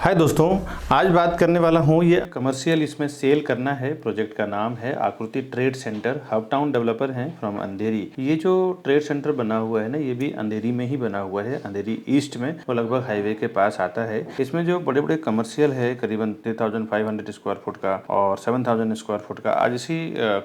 हाय दोस्तों, आज बात करने वाला हूँ ये कमर्शियल इसमें सेल करना है। प्रोजेक्ट का नाम है आकृति trade centre. Hub town developer हैं फ्रॉम अंधेरी। ये जो ट्रेड सेंटर बना हुआ है ना, ये भी अंधेरी में ही बना हुआ है, अंधेरी ईस्ट में। वो लगभग हाईवे के पास आता है। इसमें जो बड़े बड़े कमर्शियल है करीबन 3500 स्क्वायर फुट का और 7000 स्क्वायर फुट का। आज इसी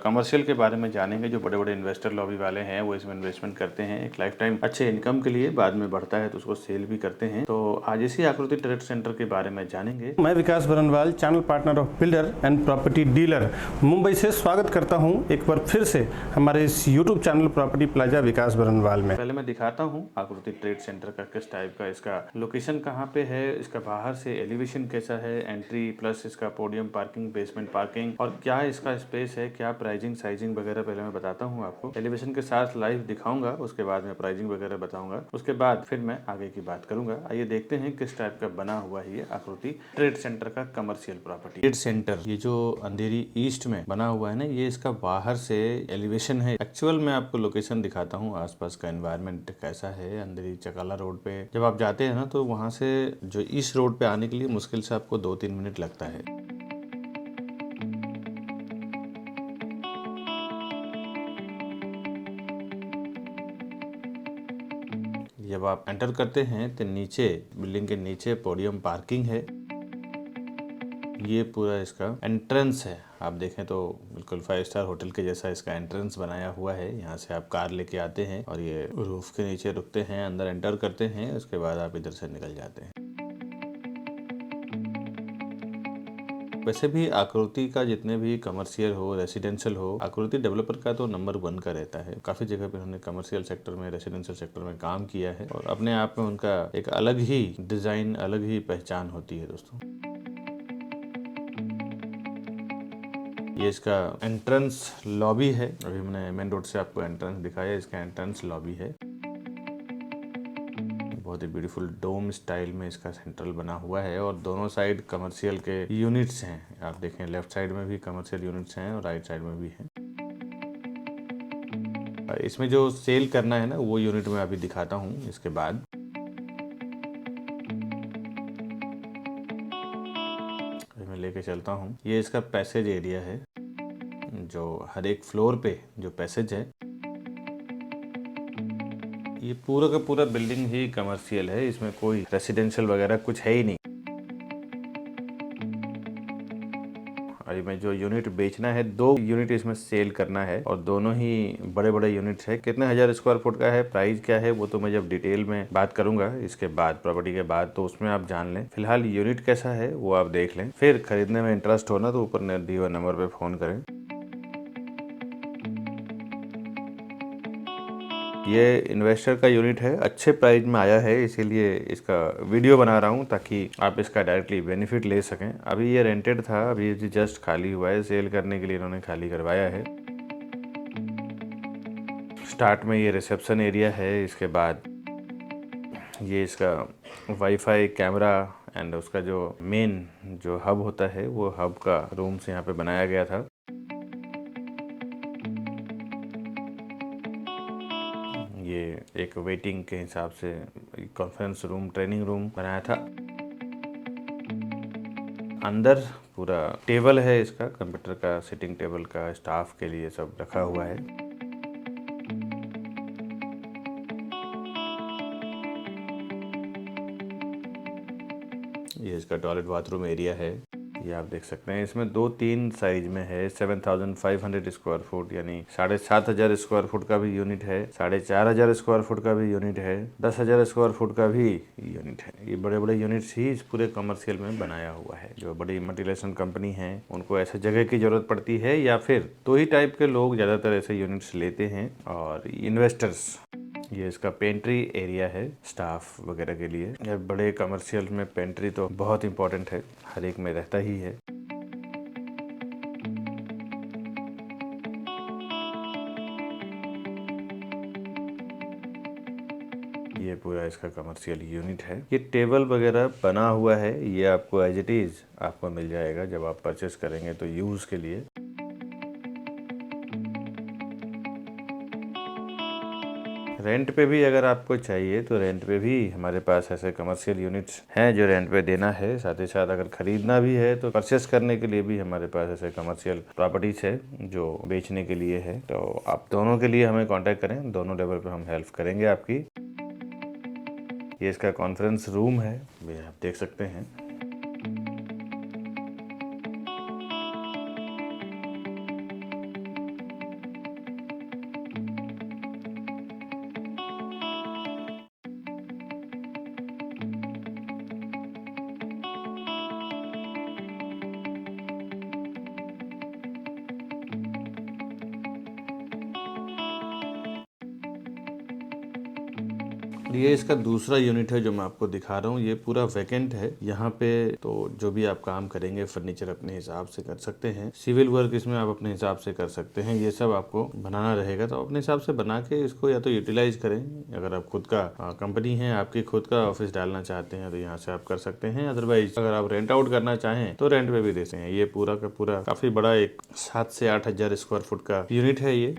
कमर्शियल के बारे में जानेंगे। जो बड़े बड़े इन्वेस्टर लॉबी वाले हैं वो इसमें इन्वेस्टमेंट करते हैं एक लाइफ टाइम अच्छे इनकम के लिए, बाद में बढ़ता है तो उसको सेल भी करते हैं। तो आज इसी आकृति ट्रेड सेंटर के बारे में जानेंगे। मैं Vikas Barnwal, channel partner of builder and property dealer, Mumbai से स्वागत करता हूं एक बार फिर से हमारे इस यूट्यूब चैनल प्रॉपर्टी प्लाजा विकास बरनवाल में। पहले मैं दिखाता हूं आकृति ट्रेड सेंटर का किस टाइप का, इसका लोकेशन कहां पे है, इसका बाहर से एलिवेशन कैसा है, एंट्री प्लस इसका पोडियम पार्किंग, बेसमेंट पार्किंग और क्या इसका स्पेस है, क्या प्राइसिंग साइजिंग वगैरह पहले मैं बताता हूँ आपको। एलिवेशन के साथ लाइव दिखाऊंगा, उसके बाद में प्राइसिंग वगैरह बताऊंगा, उसके बाद फिर मैं आगे की बात करूंगा। आइए देखते हैं किस टाइप का बना हुआ है ये आकृति ट्रेड सेंटर का कमर्शियल प्रॉपर्टी। ट्रेड सेंटर ये जो अंधेरी ईस्ट में बना हुआ है ना, ये इसका बाहर से एलिवेशन है। एक्चुअल में आपको लोकेशन दिखाता हूँ, आसपास का एनवायरनमेंट कैसा है। अंधेरी चकाला रोड पे जब आप जाते हैं ना, तो वहाँ से जो इस रोड पे आने के लिए मुश्किल से आपको 2-3 मिनट लगता है। जब आप एंटर करते हैं तो नीचे बिल्डिंग के नीचे पोडियम पार्किंग है। ये पूरा इसका एंट्रेंस है। आप देखें तो बिल्कुल 5 स्टार होटल के जैसा इसका एंट्रेंस बनाया हुआ है। यहाँ से आप कार लेके आते हैं और ये रूफ के नीचे रुकते हैं, अंदर एंटर करते हैं, उसके बाद आप इधर से निकल जाते हैं। वैसे भी आकृति का जितने भी कमर्शियल हो, रेसिडेंशियल हो, आकृति डेवलपर का तो नंबर 1 का रहता है। काफी जगह पे उन्होंने कमर्शियल सेक्टर में, रेसिडेंशियल सेक्टर में काम किया है और अपने आप में उनका एक अलग ही डिजाइन, अलग ही पहचान होती है दोस्तों। ये इसका एंट्रेंस लॉबी है। अभी मैंने मेन रोड से आपको एंट्रेंस दिखाया, इसका एंट्रेंस लॉबी है। बहुत ही ब्यूटीफुल डोम स्टाइल में इसका सेंट्रल बना हुआ है और दोनों साइड कमर्शियल के यूनिट्स हैं। आप देखें लेफ्ट साइड में भी कमर्शियल यूनिट्स हैं और राइट साइड में भी हैं। इसमें जो सेल करना है ना, वो यूनिट मैं अभी दिखाता हूँ इसके बाद। मैं लेके चलता हूँ। ये इसका पैसेज एरिया है। जो हर एक फ्लोर पे जो पैसेज है, ये पूरा का पूरा बिल्डिंग ही कमर्शियल है। इसमें कोई रेसिडेंशियल वगैरह कुछ है ही नहीं। और मैं जो यूनिट बेचना है, 2 यूनिट इसमें सेल करना है और दोनों ही बड़े बड़े यूनिट्स है। कितने हजार स्क्वायर फुट का है, प्राइस क्या है, वो तो मैं जब डिटेल में बात करूंगा इसके बाद, प्रॉपर्टी के बाद, तो उसमें आप जान लें। फिलहाल यूनिट कैसा है वो आप देख लें, फिर खरीदने में इंटरेस्ट हो ना तो ऊपर दिए हुए नंबर पे फोन करें। ये इन्वेस्टर का यूनिट है, अच्छे प्राइस में आया है, इसीलिए इसका वीडियो बना रहा हूँ ताकि आप इसका डायरेक्टली बेनिफिट ले सकें। अभी ये रेंटेड था, अभी जस्ट खाली हुआ है, सेल करने के लिए इन्होंने खाली करवाया है। स्टार्ट में ये रिसेप्शन एरिया है, इसके बाद ये इसका वाईफाई, कैमरा एंड उसका जो मेन जो हब होता है, वो हब का रूम्स यहाँ पे बनाया गया था। ये एक वेटिंग के हिसाब से कॉन्फ्रेंस रूम, ट्रेनिंग रूम बनाया था। अंदर पूरा टेबल है इसका, कंप्यूटर का, सिटिंग टेबल का, स्टाफ के लिए सब रखा हुआ है। ये इसका टॉयलेट बाथरूम एरिया है। ये आप देख सकते हैं, इसमें 2-3 साइज में है। 7500 स्क्वायर फुट यानी 7500 स्क्वायर फुट का भी यूनिट है, 4500 स्क्वायर फुट का भी यूनिट है, 10,000 स्क्वायर फुट का भी यूनिट है। ये बड़े बड़े यूनिट्स ही इस पूरे कमर्शियल में बनाया हुआ है। जो बड़ी मल्टीनेशनल कंपनी है, उनको ऐसे जगह की जरूरत पड़ती है या फिर 2 ही टाइप के लोग ज्यादातर ऐसे यूनिट्स लेते हैं, और इन्वेस्टर्स। ये इसका पेंट्री एरिया है स्टाफ वगैरह के लिए। ये बड़े कमर्शियल में पेंट्री तो बहुत इंपॉर्टेंट है, हर एक में रहता ही है। ये पूरा इसका कमर्शियल यूनिट है। ये टेबल वगैरह बना हुआ है, ये आपको एज इट इज आपको मिल जाएगा जब आप परचेस करेंगे तो यूज के लिए। रेंट पे भी अगर आपको चाहिए तो रेंट पे भी हमारे पास ऐसे कमर्शियल यूनिट्स हैं जो रेंट पे देना है। साथ ही साथ अगर खरीदना भी है तो परचेस करने के लिए भी हमारे पास ऐसे कमर्शियल प्रॉपर्टीज है जो बेचने के लिए है। तो आप दोनों के लिए हमें कांटेक्ट करें, दोनों लेवल पे हम हेल्प करेंगे आपकी। ये इसका कॉन्फ्रेंस रूम है, ये आप देख सकते हैं। ये इसका दूसरा यूनिट है जो मैं आपको दिखा रहा हूँ। ये पूरा वैकेंट है। यहाँ पे तो जो भी आप काम करेंगे फर्नीचर अपने हिसाब से कर सकते हैं, सिविल वर्क इसमें आप अपने हिसाब से कर सकते हैं। ये सब आपको बनाना रहेगा तो अपने हिसाब से बना के इसको या तो यूटिलाइज करें। अगर आप खुद का कंपनी है, आपकी खुद का ऑफिस डालना चाहते हैं तो यहाँ से आप कर सकते हैं। अदरवाइज अगर आप रेंट आउट करना चाहें तो रेंट पे भी दे सकते हैं। ये पूरा का पूरा काफी बड़ा एक 7 से 8 हजार स्क्वायर फुट का यूनिट है ये।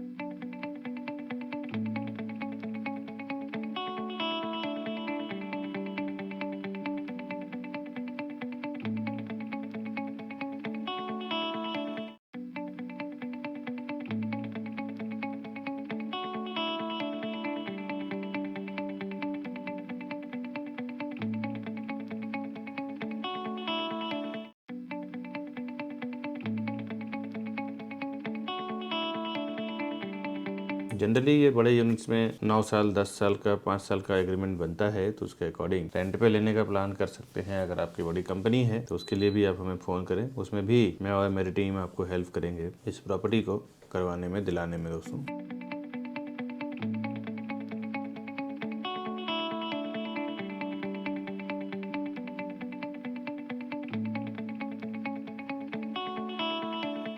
जनरली ये बड़े यूनिट्स में 9 साल 10 साल का 5 साल का एग्रीमेंट बनता है, तो उसके अकॉर्डिंग रेंट पे लेने का प्लान कर सकते हैं। अगर आपकी बड़ी कंपनी है तो उसके लिए भी आप हमें फ़ोन करें, उसमें भी मैं और मेरी टीम आपको हेल्प करेंगे इस प्रॉपर्टी को करवाने में, दिलाने में दोस्तों।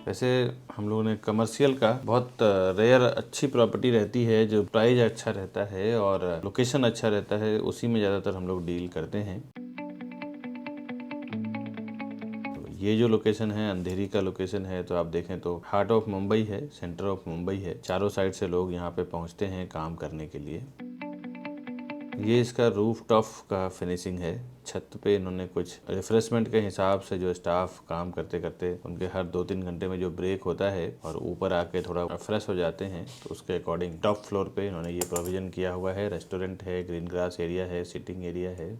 वैसे हम लोगों ने कमर्शियल का बहुत रेयर अच्छी प्रॉपर्टी रहती है जो प्राइस अच्छा रहता है और लोकेशन अच्छा रहता है, उसी में ज़्यादातर हम लोग डील करते हैं। ये जो लोकेशन है अंधेरी का लोकेशन है, तो आप देखें तो हार्ट ऑफ मुंबई है, सेंटर ऑफ मुंबई है। चारों साइड से लोग यहाँ पे पहुँचते हैं काम करने के लिए। ये इसका रूफ टॉप का फिनिशिंग है। छत पे इन्होंने कुछ रिफ्रेशमेंट के हिसाब से जो स्टाफ काम करते करते उनके हर 2-3 घंटे में जो ब्रेक होता है और ऊपर आके थोड़ा फ्रेश हो जाते हैं, तो उसके अकॉर्डिंग टॉप फ्लोर पे इन्होंने ये प्रोविजन किया हुआ है। रेस्टोरेंट है, ग्रीन ग्रास एरिया है, सिटिंग एरिया है।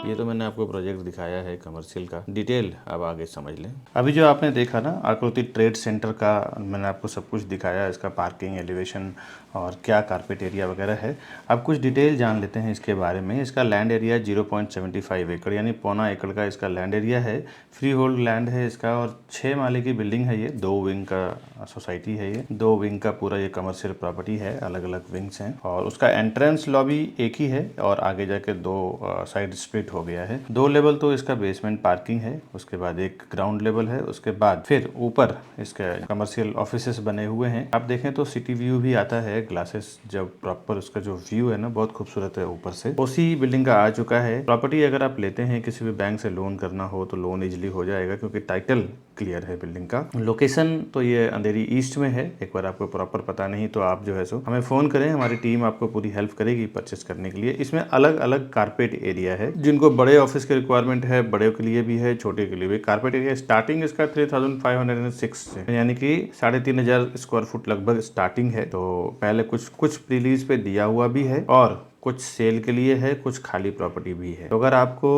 ये तो मैंने आपको प्रोजेक्ट दिखाया है कमर्शियल का, डिटेल अब आगे समझ लें। अभी जो आपने देखा ना आकृति ट्रेड सेंटर का, मैंने आपको सब कुछ दिखाया, इसका पार्किंग, एलिवेशन और क्या कारपेट एरिया वगैरह है। अब कुछ डिटेल जान लेते हैं इसके बारे में। इसका लैंड एरिया 0.75 एकड़ यानी पौना एकड़ का इसका लैंड एरिया है। फ्री होल्ड लैंड है इसका और 6 माले की बिल्डिंग है। ये 2 विंग का सोसाइटी है, ये 2 विंग का पूरा ये कमर्शियल प्रॉपर्टी है, अलग अलग विंग्स हैं। और उसका एंट्रेंस लॉबी एक ही है और आगे जाके 2 साइड स्प्लिट हो गया है। 2 लेवल तो इसका बेसमेंट पार्किंग है, उसके बाद एक ग्राउंड लेवल है, उसके बाद फिर ऊपर इसके कमर्शियल ऑफिसेस बने हुए हैं। आप देखें तो सिटी व्यू भी आता है, ग्लासेस जब प्रॉपर उसका जो व्यू है ना बहुत खूबसूरत है ऊपर से। उसी बिल्डिंग का आ चुका है। प्रॉपर्टी अगर आप लेते हैं किसी भी बैंक से लोन करना हो तो लोन इजिली हो जाएगा क्योंकि टाइटल क्लियर है बिल्डिंग का। लोकेशन तो ये अंधेरी ईस्ट में है। एक बार आपको प्रॉपर पता नहीं तो आप जो है सो हमें फोन करें, हमारी टीम आपको पूरी हेल्प करेगी परचेस करने के लिए। इसमें अलग अलग कारपेट एरिया है, जिनको बड़े ऑफिस के रिक्वायरमेंट है, बड़े के लिए भी है, छोटे के लिए भी। कारपेट एरिया स्टार्टिंग इसका 3506 से, यानी कि 3500 स्क्वायर फुट लगभग स्टार्टिंग है। तो पहले कुछ प्रीलीज पे दिया हुआ भी है और कुछ सेल के लिए है, कुछ खाली प्रॉपर्टी भी है। तो अगर आपको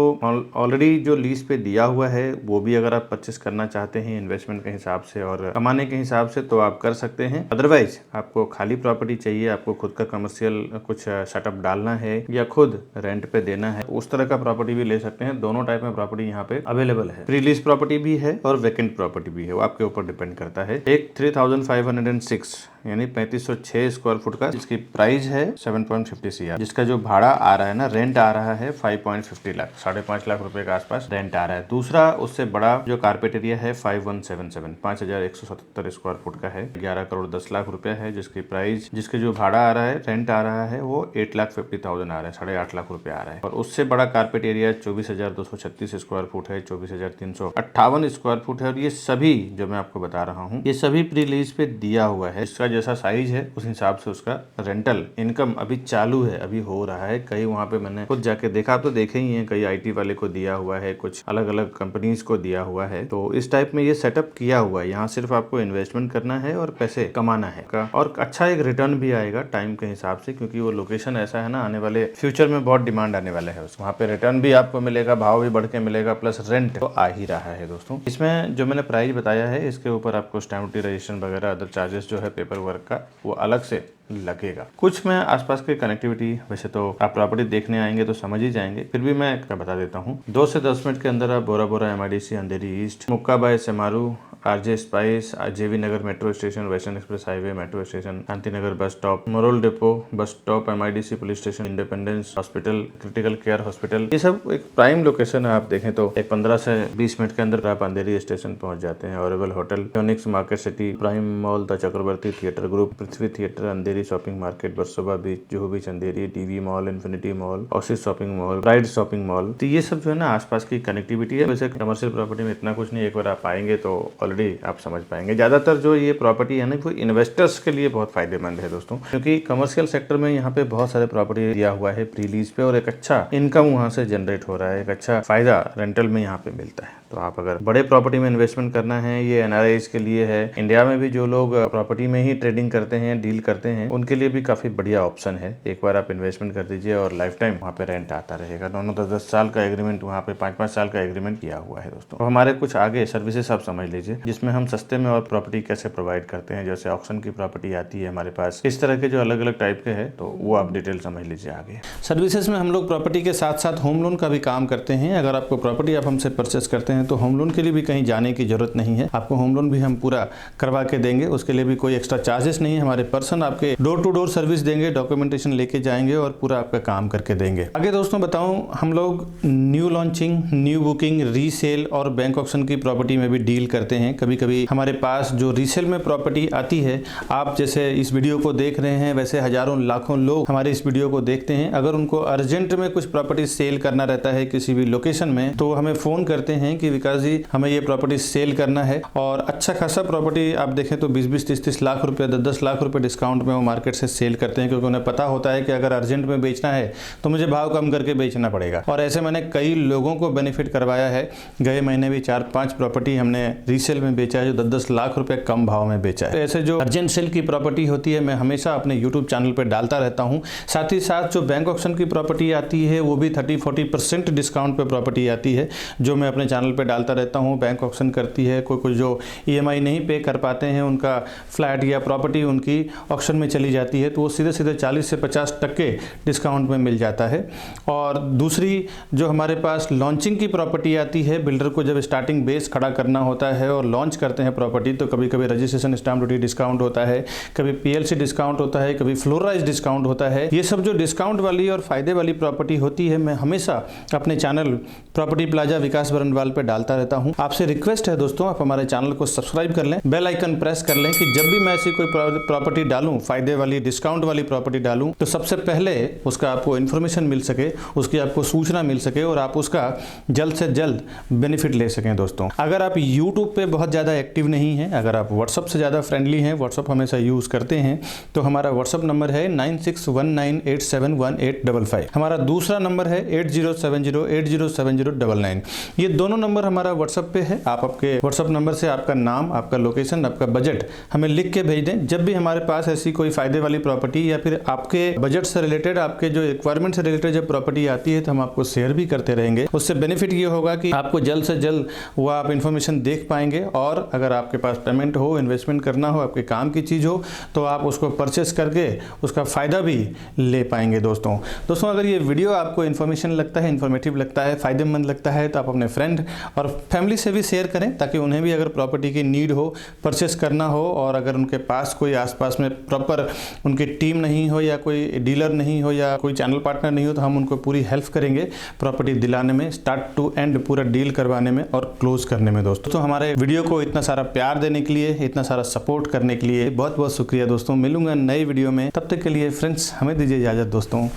ऑलरेडी जो लीज पे दिया हुआ है वो भी अगर आप परचेस करना चाहते हैं इन्वेस्टमेंट के हिसाब से और कमाने के हिसाब से तो आप कर सकते हैं। अदरवाइज आपको खाली प्रॉपर्टी चाहिए, आपको खुद का कमर्शियल कुछ सेटअप डालना है या खुद रेंट पे देना है, उस तरह का प्रॉपर्टी भी ले सकते हैं। दोनों टाइप में प्रॉपर्टी यहाँ पे अवेलेबल है। प्री लीज प्रॉपर्टी भी है और वैकेंट प्रॉपर्टी भी है, वो आपके ऊपर डिपेंड करता है। एक 3506 यानी 3506 स्क्वायर फुट का, जिसकी प्राइस है 7.50 CR, जिसका जो भाड़ा आ रहा है ना, रेंट आ रहा है 5.50 लाख, 5.5 लाख रुपए के आसपास रेंट आ रहा है। दूसरा उससे बड़ा जो कारपेट एरिया है 5177 5177 स्क्वायर फुट का है, 11 करोड़ 10 लाख रुपया है, जिसकी प्राइस, जिसके जो भाड़ा आ रहा है, रेंट आ रहा है वो 8,50,000 आ रहा है, 8.5 लाख रुपया आ रहा है। और उससे बड़ा कारपेट एरिया 24,236 स्क्वायर फुट है, 24,358 स्क्वायर फुट है। और ये सभी जो मैं आपको बता रहा हूँ, ये सभी प्री लीज पे दिया हुआ है। इसका जैसा साइज है उस हिसाब से उसका रेंटल इनकम अभी चालू है, अभी हो रहा है। कई वहाँ पे मैंने खुद जाके देखा, आप तो देखे ही हैं, कई IT वाले को दिया हुआ है, कुछ अलग अलग कंपनीज को दिया हुआ है। तो इस टाइप में ये सेटअप किया हुआ है। यहाँ सिर्फ आपको इन्वेस्टमेंट करना है और पैसे कमाना है और अच्छा एक रिटर्न भी आएगा टाइम के हिसाब से, क्योंकि वो लोकेशन ऐसा है ना, आने वाले फ्यूचर में बहुत डिमांड आने वाला है। वहाँ पे रिटर्न भी आपको मिलेगा, भाव भी बढ़ के मिलेगा, प्लस रेंट तो आ ही रहा है दोस्तों। इसमें जो मैंने प्राइस बताया है, इसके ऊपर आपको स्टैम्प ड्यूटी, रजिस्ट्रेशन वगैरह अदर चार्जेस जो है पेपर वर्क का, वो अलग से लगेगा। कुछ मैं आसपास की कनेक्टिविटी, वैसे तो आप प्रॉपर्टी देखने आएंगे तो समझ ही जाएंगे, फिर भी मैं क्या बता देता हूँ। 2 से 10 मिनट के अंदर आप बोरा बोरा MIDC अंधेरी ईस्ट, मुक्का बाय सेमारू, RJ spice, JV Nagar metro station, western express highway metro station, Shantinagar bus stop, Marol depot bus stop, MIDC police station, independence hospital, critical care hospital, ये सब एक प्राइम लोकेशन है। आप देखें तो एक 15 से 20 मिनट के अंदर आप अंधेरी स्टेशन पहुंच जाते हैं। ऑरेबल होटल, यूनिक्स market city, prime mall, the Chakravarti theatre group, Prithvi theatre Andheri, shopping market, Versova beach, Juhu beach Andheri, DV mall, infinity mall, oasis shopping mall, pride shopping mall. तो ये सब जो है ना आसपास की कनेक्टिविटी है। वैसे कमर्शियल प्रॉपर्टी में इतना कुछ नहीं, एक बार आप आएंगे तो ऑलरेडी आप समझ पाएंगे। ज्यादातर जो ये प्रॉपर्टी है ना, वो इन्वेस्टर्स के लिए बहुत फायदेमंद है दोस्तों, क्योंकि कमर्शियल सेक्टर में यहाँ पे बहुत सारे प्रॉपर्टी दिया हुआ है प्री लीज पे, और एक अच्छा इनकम वहाँ से जनरेट हो रहा है, एक अच्छा फायदा रेंटल में यहाँ पे मिलता है। तो आप अगर बड़े प्रॉपर्टी में इन्वेस्टमेंट करना है, ये NRIs के लिए है। इंडिया में भी जो लोग प्रॉपर्टी में ही ट्रेडिंग करते हैं, डील करते हैं, उनके लिए भी काफी बढ़िया ऑप्शन है। एक बार आप इन्वेस्टमेंट कर दीजिए और लाइफ टाइम वहाँ पे रेंट आता रहेगा। दोनों 10-10 साल का एग्रीमेंट, वहाँ पे 5-5 साल का एग्रीमेंट किया हुआ है दोस्तों। तो हमारे कुछ आगे सर्विसेज आप समझ लीजिए, जिसमें हम सस्ते में और प्रॉपर्टी कैसे प्रोवाइड करते हैं। जैसे ऑक्शन की प्रॉपर्टी आती है हमारे पास, इस तरह के जो अलग अलग टाइप के हैं, तो वो आप डिटेल समझ लीजिए आगे। सर्विसेज में हम लोग प्रॉपर्टी के साथ साथ होम लोन का भी काम करते हैं। अगर आपको प्रॉपर्टी आप हमसे परचेस करते हैं तो होम लोन के लिए भी कहीं जाने की जरूरत नहीं है, आपको होम लोन भी हम पूरा करवा के देंगे। उसके लिए भी कोई एक्स्ट्रा चार्जेस नहीं है। हमारे पर्सन आपके डोर टू डोर सर्विस देंगे, डॉक्यूमेंटेशन लेके जाएंगे और पूरा आपका काम करके देंगे। आगे दोस्तों बताऊं, हम लोग new launching, new booking, resale और बैंक ऑक्शन की प्रॉपर्टी में भी डील करते हैं। कभी कभी हमारे पास जो रीसेल में प्रॉपर्टी आती है, आप जैसे इस वीडियो को देख रहे हैं, वैसे हजारों लाखों लोग हमारे इस वीडियो को देखते हैं। अगर उनको अर्जेंट में कुछ प्रॉपर्टी सेल करना रहता है किसी भी लोकेशन में, तो हमें फोन करते हैं कि विकास जी हमें ये प्रॉपर्टी सेल करना है। और अच्छा खासा प्रॉपर्टी आप देखें तो 20-20, 30-30 लाख रुपए, 10-10 लाख रुपए डिस्काउंट में वो मार्केट से सेल करते हैं, क्योंकि उन्हें पता होता है कि अगर अर्जेंट में बेचना है तो मुझे भाव कम करके बेचना पड़ेगा। और ऐसे मैंने कई लोगों को बेनिफिट करवाया है। गए महीने भी 4-5 प्रॉपर्टी हमने रीसेल में बेचा है, जो 10-10 लाख रुपए कम भाव में बेचा है। ऐसे जो अर्जेंट सेल की प्रॉपर्टी होती है, मैं हमेशा अपने यूट्यूब चैनल पर डालता रहता हूँ। साथ ही साथ जो बैंक ऑक्शन की प्रॉपर्टी आती है, वो भी 30-40% डिस्काउंट पे प्रॉपर्टी आती है, जो मैं अपने चैनल पर डालता रहता हूँ। बैंक ऑक्शन करती है, कोई जो EMI नहीं पे कर पाते हैं, उनका फ्लैट या प्रॉपर्टी उनकी ऑक्शन में चली जाती है, तो वो सीधे सीधे 40 से 50% डिस्काउंट में मिल जाता है। और दूसरी जो हमारे पास लॉन्चिंग की प्रॉपर्टी आती है, बिल्डर को जब स्टार्टिंग बेस खड़ा करना होता है और लॉन्च करते हैं प्रॉपर्टी, तो कभी कभी रजिस्ट्रेशन स्टैम्प ड्यूटी डिस्काउंट होता है, कभी PLC डिस्काउंट होता है, कभी फ्लोराइज डिस्काउंट होता है। ये सब जो डिस्काउंट वाली और फायदे वाली प्रॉपर्टी होती है, मैं हमेशा अपने चैनल प्रॉपर्टी प्लाजा विकास बरनवाल पे डालता रहता हूँ। आपसे रिक्वेस्ट है दोस्तों, आप हमारे चैनल को सब्सक्राइब कर लें, बेल आइकन प्रेस कर लें, कि जब भी मैं ऐसी कोई प्रॉपर्टी डालूं, फायदे वाली डिस्काउंट वाली प्रॉपर्टी डालूं, तो सबसे पहले उसका आपको इन्फॉर्मेशन मिल सके, उसकी आपको सूचना मिल सके और आप उसका जल्द से जल्द बेनिफिट ले सकें। दोस्तों अगर आप यूट्यूब पे बहुत ज़्यादा एक्टिव नहीं हैं, अगर आप व्हाट्सअप से ज़्यादा फ्रेंडली हैं, व्हाट्सअप हमेशा यूज़ करते हैं, तो हमारा व्हाट्सअप नंबर है 9619871855। हमारा दूसरा नंबर है 8070807099। ये दोनों नंबर हमारा व्हाट्सअप पे है। आप आपके व्हाट्सअप नंबर से आपका नाम, आपका लोकेशन, आपका बजट हमें लिख के भेज दें। जब भी हमारे पास ऐसी कोई फायदे वाली प्रॉपर्टी या फिर आपके बजट से रिलेटेड, आपके जो रिक्वायरमेंट से रिलेटेड जब प्रॉपर्टी आती है तो हम आपको शेयर भी करते रहेंगे। उससे बेनिफिट ये होगा कि आपको जल्द से जल्द वो आप इन्फॉर्मेशन देख पाएंगे, और अगर आपके पास पेमेंट हो, इन्वेस्टमेंट करना हो, आपके काम की चीज़ हो, तो आप उसको परचेस करके उसका फ़ायदा भी ले पाएंगे। दोस्तों अगर ये वीडियो आपको इन्फॉर्मेशन लगता है, इन्फॉर्मेटिव लगता है, फ़ायदेमंद लगता है, तो आप अपने फ्रेंड और फैमिली से भी शेयर करें, ताकि उन्हें भी अगर प्रॉपर्टी की नीड हो, परचेस करना हो, और अगर उनके पास कोई आसपास में प्रॉपर उनकी टीम नहीं हो, या कोई डीलर नहीं हो, या कोई चैनल पार्टनर नहीं हो, तो हम उनको पूरी हेल्प करेंगे प्रॉपर्टी दिलाने में, स्टार्ट टू एंड पूरा डील करवाने में और क्लोज करने में। दोस्तों हमारे वीडियो को इतना सारा प्यार देने के लिए, इतना सारा सपोर्ट करने के लिए बहुत बहुत शुक्रिया दोस्तों। मिलूंगा नए वीडियो में, तब तक के लिए फ्रेंड्स हमें दीजिए इजाज़त दोस्तों।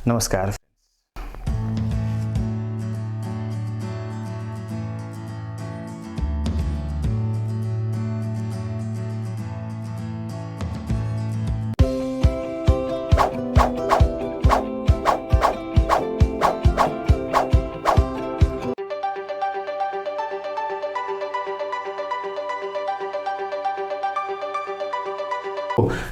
नमस्कार।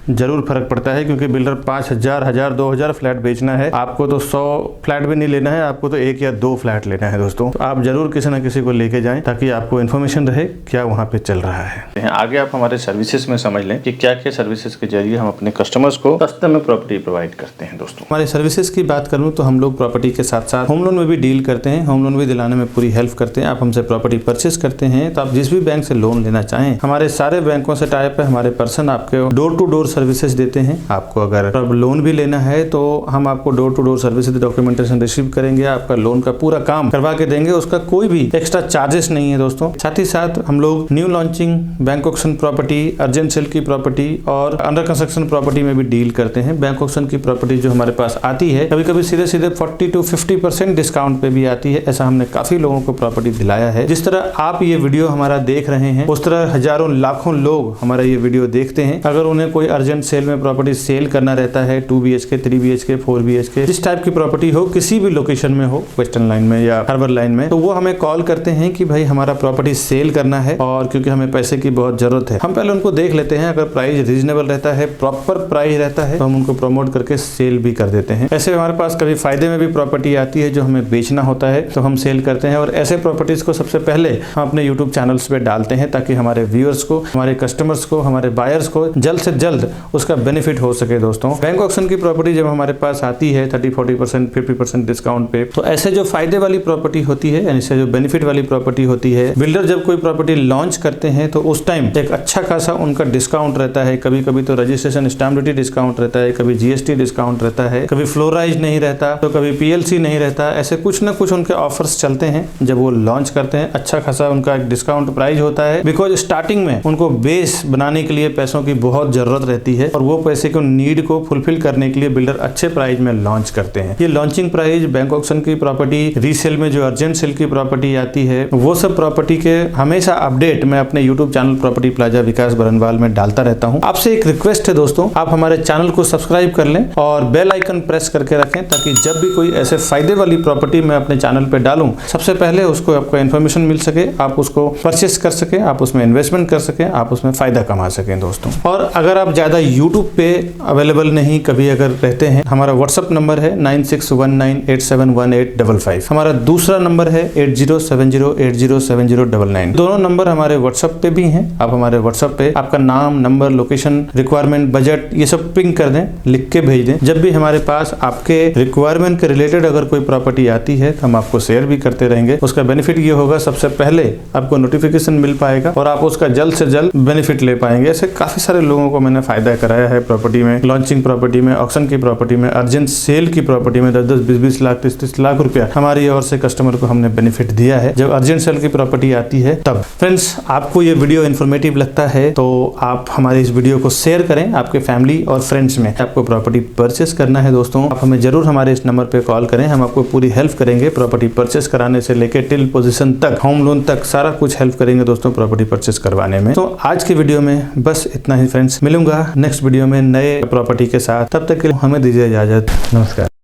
जरूर फर्क पड़ता है, क्योंकि बिल्डर 5,000, 1,000, 2,000 फ्लैट बेचना है, आपको तो 100 फ्लैट भी नहीं लेना है, आपको तो 1 या 2 फ्लैट लेना है। दोस्तों तो आप जरूर किसी ना किसी को लेके जाएं, ताकि आपको इन्फॉर्मेशन रहे क्या वहाँ पे चल रहा है। आगे आप हमारे सर्विसेज में समझ लें कि क्या क्या सर्विसेज के जरिए हम अपने कस्टमर्स को सस्ते में प्रॉपर्टी प्रोवाइड करते हैं। दोस्तों हमारे सर्विसेज की बात करूँ तो हम लोग प्रॉपर्टी के साथ साथ होम लोन में भी डील करते हैं, होम लोन भी दिलाने में पूरी हेल्प करते हैं। आप हमसे प्रॉपर्टी परचेस करते हैं तो आप जिस भी बैंक से लोन लेना चाहें, हमारे सारे बैंकों से टाइप है, हमारे पर्सन आपके डोर टू डोर सर्विसेज देते हैं। आपको अगर लोन भी लेना है तो हम आपको door to door services documentation receive करेंगे, आपका लोन का पूरा काम करवा के देंगे, उसका कोई भी एक्स्ट्रा चार्जेस नहीं है। दोस्तों साथ ही साथ हम लोग new launching, bank auction property, urgent sale की प्रॉपर्टी और अंडर कंस्ट्रक्शन प्रॉपर्टी में भी डील करते हैं। बैंक ऑक्शन की प्रॉपर्टी जो हमारे पास आती है, कभी कभी सीधे 40 to 50% डिस्काउंट पे भी आती है। ऐसा हमने काफी लोगों को प्रॉपर्टी दिलाया है। जिस तरह आप ये वीडियो हमारा देख रहे हैं, उस तरह हजारों लाखों लोग हमारा ये वीडियो देखते हैं। अगर उन्हें कोई अर्जेंट सेल में प्रॉपर्टी सेल करना रहता है, 2 BHK, 3 BHK, 4 BHK, जिस टाइप की प्रॉपर्टी हो, किसी भी लोकेशन में हो, वेस्टर्न लाइन में या हार्बर लाइन में, तो वो हमें कॉल करते हैं कि भाई हमारा प्रॉपर्टी सेल करना है, और क्योंकि हमें पैसे की बहुत जरूरत है। हम पहले उनको देख लेते हैं, अगर प्राइस रीजनेबल रहता है, प्रॉपर प्राइस रहता है, तो हम उनको प्रमोट करके सेल भी कर देते हैं। ऐसे हमारे पास कभी फायदे में भी प्रॉपर्टी आती है जो हमें बेचना होता है, तो हम सेल करते हैं, और ऐसे प्रॉपर्टीज को सबसे पहले हम अपने यूट्यूब चैनल्स पे डालते हैं, ताकि हमारे व्यूअर्स को, हमारे कस्टमर्स को, हमारे बायर्स को जल्द से जल्द उसका बेनिफिट हो सके। दोस्तों बैंक ऑक्शन की प्रॉपर्टी जब हमारे पास आती है 30-40%, 50% डिस्काउंट पे, तो ऐसे जो फायदे वाली प्रॉपर्टी होती है, यानी से जो बेनिफिट वाली प्रॉपर्टी होती है, बिल्डर जब कोई प्रॉपर्टी लॉन्च करते हैं तो उस टाइम एक अच्छा खासा उनका डिस्काउंट रहता है। कभी कभी तो रजिस्ट्रेशन स्टैम्प ड्यूटी डिस्काउंट रहता है, कभी GST डिस्काउंट रहता है, कभी फ्लोराइज नहीं रहता, तो कभी PLC नहीं रहता। ऐसे कुछ ना कुछ उनके ऑफर्स चलते हैं जब वो लॉन्च करते हैं। अच्छा खासा उनका एक डिस्काउंट प्राइस होता है, बिकॉज स्टार्टिंग में उनको बेस बनाने के लिए पैसों की बहुत जरूरत रहती है, और वो पैसे को नीड को फुलफिल करने के लिए बिल्डर अच्छे प्राइस में लॉन्च करते हैं। ये लॉन्चिंग प्राइस, बैंक ऑक्शन की प्रॉपर्टी, रीसेल में जो अर्जेंट सेल की प्रॉपर्टी आती है, वो सब प्रॉपर्टी के हमेशा अपडेट मैं अपने यूट्यूब चैनल प्रॉपर्टी प्लाजा विकास बरनवाल में डालता रहता हूं। आपसे एक रिक्वेस्ट है दोस्तों, आप हमारे चैनल को सब्सक्राइब कर लें और बेल आइकन प्रेस करके रखें, ताकि जब भी कोई ऐसे फायदे वाली प्रॉपर्टी मैं अपने चैनल पे डालूं, सबसे पहले उसको आपको इन्फॉर्मेशन मिल सके, आप उसको परचेस कर सके, आप उसमें इन्वेस्टमेंट कर सके, आप उसमें फायदा कमा सकें। दोस्तों और अगर आप ज्यादा यूट्यूब पे अवेलेबल नहीं कभी अगर रहते हैं, हमारा व्हाट्सएप नंबर है 9619871855। हमारा दूसरा नंबर है 8070807099। दोनों नंबर हमारे व्हाट्सएप पे भी हैं। आप हमारे व्हाट्सएप पे आपका नाम, नंबर, लोकेशन, रिक्वायरमेंट, बजट, ये सब पिंग कर दें, लिख के भेज दें। जब भी हमारे पास आपके रिक्वायरमेंट के रिलेटेड अगर कोई प्रॉपर्टी आती है, तो हम आपको शेयर भी करते रहेंगे। उसका बेनिफिट ये होगा, सबसे पहले आपको नोटिफिकेशन मिल पाएगा और आप उसका जल्द से जल्द बेनिफिट ले पाएंगे। ऐसे काफी सारे लोगों को मैंने फायदा कराया है प्रॉपर्टी में, लॉन्चिंग प्रॉपर्टी में, ऑक्शन की प्रॉपर्टी में, अर्जेंट सेल की प्रॉपर्टी में 10-10, 20-20 लाख, 30-30 लाख रुपया हमारी ओर से कस्टमर को हमने बेनिफिट दिया है जब अर्जेंट सेल की प्रॉपर्टी आती है तब। फ्रेंड्स आपको ये वीडियो इन्फॉर्मेटिव लगता है तो आप हमारे इस वीडियो को शेयर करें आपके फैमिली और फ्रेंड्स में। आपको प्रॉपर्टी परचेस करना है दोस्तों, आप हमें जरूर हमारे इस नंबर पे कॉल करें, हम आपको पूरी हेल्प करेंगे। प्रॉपर्टी परचेस कराने से लेकर टिल पोजीशन तक, होम लोन तक, सारा कुछ हेल्प करेंगे दोस्तों प्रॉपर्टी परचेस करवाने में। तो आज की वीडियो में बस इतना ही फ्रेंड्स, मिलूंगा नेक्स्ट वीडियो में नए प्रॉपर्टी के साथ। तब तक के लिए हमें दीजिए इजाजत। नमस्कार।